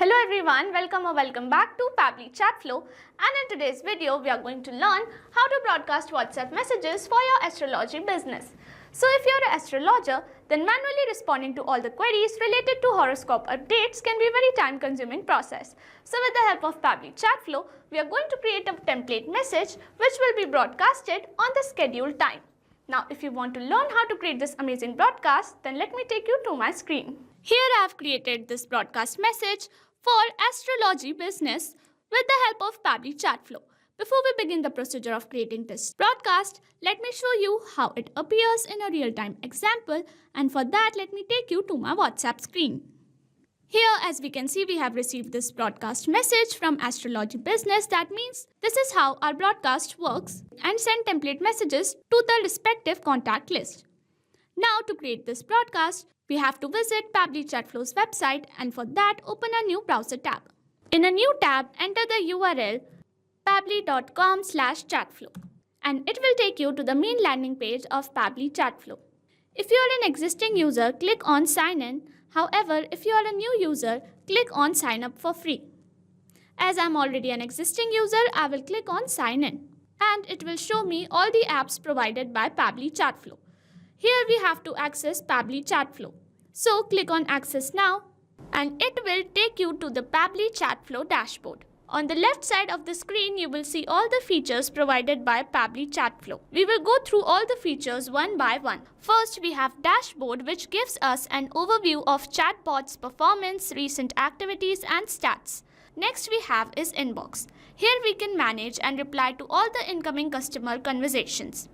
Hello everyone, welcome back to Pabbly Chatflow, and in today's video we are going to learn how to broadcast WhatsApp messages for your astrology business. So if you're an astrologer, then manually responding to all the queries related to horoscope updates can be a very time consuming process. So with the help of Pabbly Chatflow, we are going to create a template message which will be broadcasted on the scheduled time. Now if you want to learn how to create this amazing broadcast, then let me take you to my screen. Here I have created this broadcast message for astrology business with the help of Pabbly Chatflow. Before we begin the procedure of creating this broadcast, let me show you how it appears in a real-time example, and for that let me take you to my WhatsApp screen. Here, as we can see, we have received this broadcast message from Astrology Business. That means this is how our broadcast works, and send template messages to the respective contact list. Now to create this broadcast, we have to visit Pabbly Chatflow's website, and for that open a new browser tab. In a new tab, enter the URL pabbly.com/chatflow, and it will take you to the main landing page of Pabbly Chatflow. If you are an existing user, click on sign in. However, if you are a new user, click on sign up for free. As I am already an existing user, I will click on sign in, and it will show me all the apps provided by Pabbly Chatflow. Here we have to access Pabbly Chatflow. So click on access now, and it will take you to the Pabbly Chatflow dashboard. On the left side of the screen, you will see all the features provided by Pabbly Chatflow. We will go through all the features one by one. First, we have dashboard, which gives us an overview of chatbot's performance, recent activities and stats. Next we have is inbox. Here we can manage and reply to all the incoming customer conversations.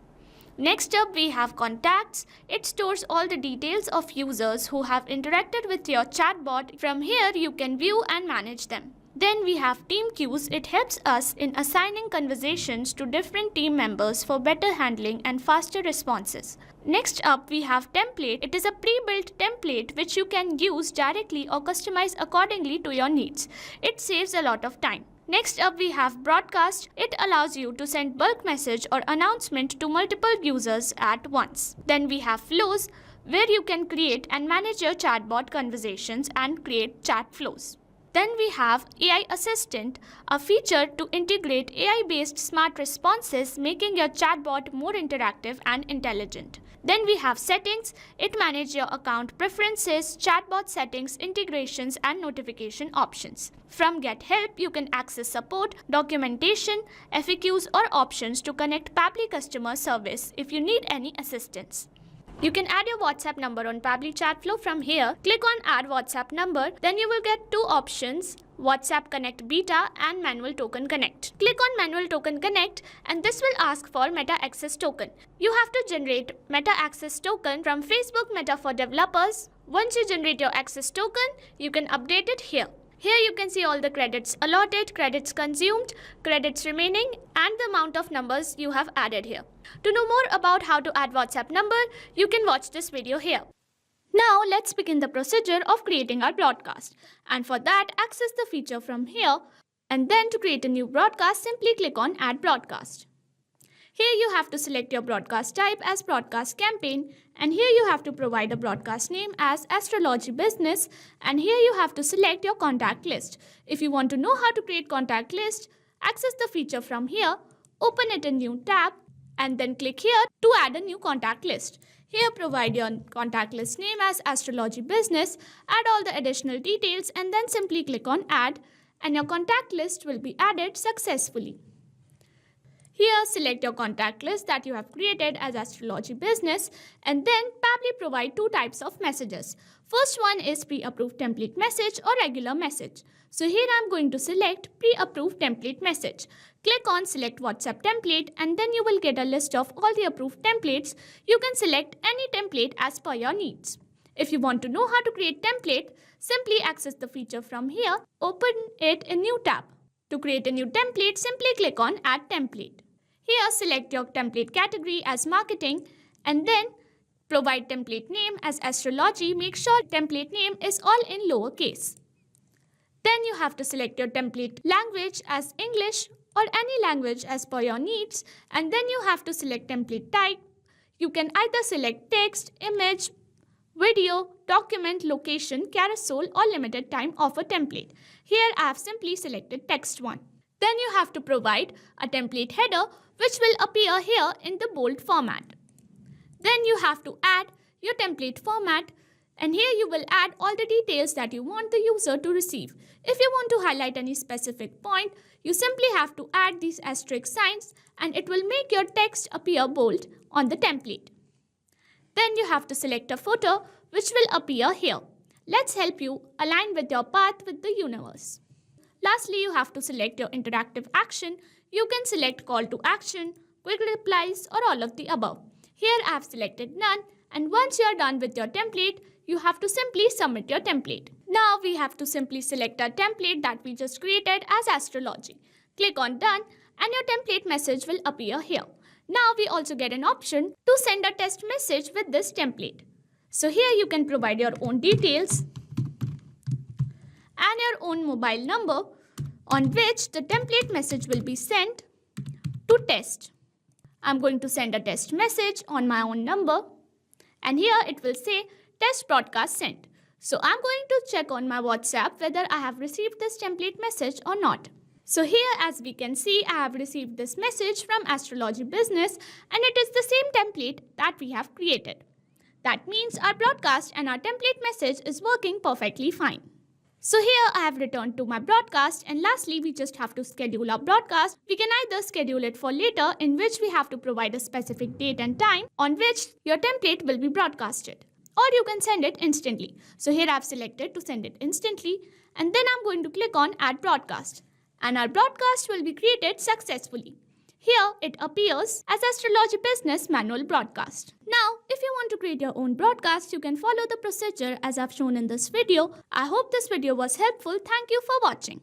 Next up we have contacts. It stores all the details of users who have interacted with your chatbot. From here you can view and manage them. Then we have team queues. It helps us in assigning conversations to different team members for better handling and faster responses. Next up we have template. It is a pre-built template which you can use directly or customize accordingly to your needs. It saves a lot of time. Next up we have broadcast. It allows you to send bulk message or announcement to multiple users at once. Then we have flows, where you can create and manage your chatbot conversations and create chat flows. Then we have AI Assistant, a feature to integrate AI-based smart responses, making your chatbot more interactive and intelligent. Then we have settings. It manages your account preferences, chatbot settings, integrations and notification options. From Get Help, you can access support, documentation, FAQs or options to connect Pabbly customer service if you need any assistance. You can add your WhatsApp number on Pabbly Chatflow. From here, click on Add WhatsApp Number. Then you will get two options, WhatsApp Connect Beta and Manual Token Connect. Click on Manual Token Connect, and this will ask for Meta Access Token. You have to generate Meta Access Token from Facebook Meta for developers. Once you generate your access token, you can update it here. Here you can see all the credits allotted, credits consumed, credits remaining and the amount of numbers you have added here. To know more about how to add WhatsApp number, you can watch this video here. Now let's begin the procedure of creating our broadcast. And for that, access the feature from here, and then to create a new broadcast, simply click on Add Broadcast. Here you have to select your broadcast type as broadcast campaign, and here you have to provide a broadcast name as Astrology Business, and here you have to select your contact list. If you want to know how to create contact list, access the feature from here, open it in new tab, and then click here to add a new contact list. Here provide your contact list name as Astrology Business, add all the additional details and then simply click on Add, and your contact list will be added successfully. Here select your contact list that you have created as Astrology Business, and then Pabbly provide two types of messages. First one is pre-approved template message or regular message. So here I am going to select pre-approved template message. Click on select WhatsApp template, and then you will get a list of all the approved templates. You can select any template as per your needs. If you want to know how to create template, simply access the feature from here, open it in new tab. To create a new template, simply click on Add Template. Here select your template category as marketing, and then provide template name as astrology. Make sure template name is all in lowercase. Then you have to select your template language as English or any language as per your needs, and then you have to select template type. You can either select text, image, video, document, location, carousel or limited time offer template. Here I have simply selected text one. Then you have to provide a template header which will appear here in the bold format. Then you have to add your template format, and here you will add all the details that you want the user to receive. If you want to highlight any specific point, you simply have to add these asterisk signs and it will make your text appear bold on the template. Then you have to select a photo which will appear here. Let's help you align with your path with the universe. Lastly, you have to select your interactive action. You can select call to action, quick replies or all of the above. Here I have selected none, and once you are done with your template, you have to simply submit your template. Now we have to simply select our template that we just created as Astrology. Click on done and your template message will appear here. Now we also get an option to send a test message with this template. So here you can provide your own details and your own mobile number on which the template message will be sent to test. I'm going to send a test message on my own number, and here it will say test broadcast sent. So I'm going to check on my WhatsApp whether I have received this template message or not. So here as we can see, I have received this message from Astrology Business and it is the same template that we have created. That means our broadcast and our template message is working perfectly fine. So here I have returned to my broadcast, and lastly we just have to schedule our broadcast. We can either schedule it for later, in which we have to provide a specific date and time on which your template will be broadcasted, or you can send it instantly. So here I have selected to send it instantly, and then I'm going to click on add broadcast, and our broadcast will be created successfully. Here it appears as Astrology Business Manual Broadcast. Now, if you want to create your own broadcast, you can follow the procedure as I've shown in this video. I hope this video was helpful. Thank you for watching.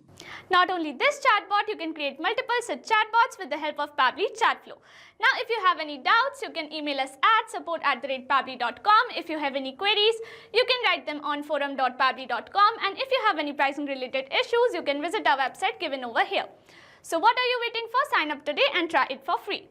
Not only this chatbot, you can create multiple such chatbots with the help of Pabbly Chatflow. Now, if you have any doubts, you can email us at support@pabbly.com. If you have any queries, you can write them on forum.pabbly.com. And if you have any pricing related issues, you can visit our website given over here. So what are you waiting for? Sign up today and try it for free.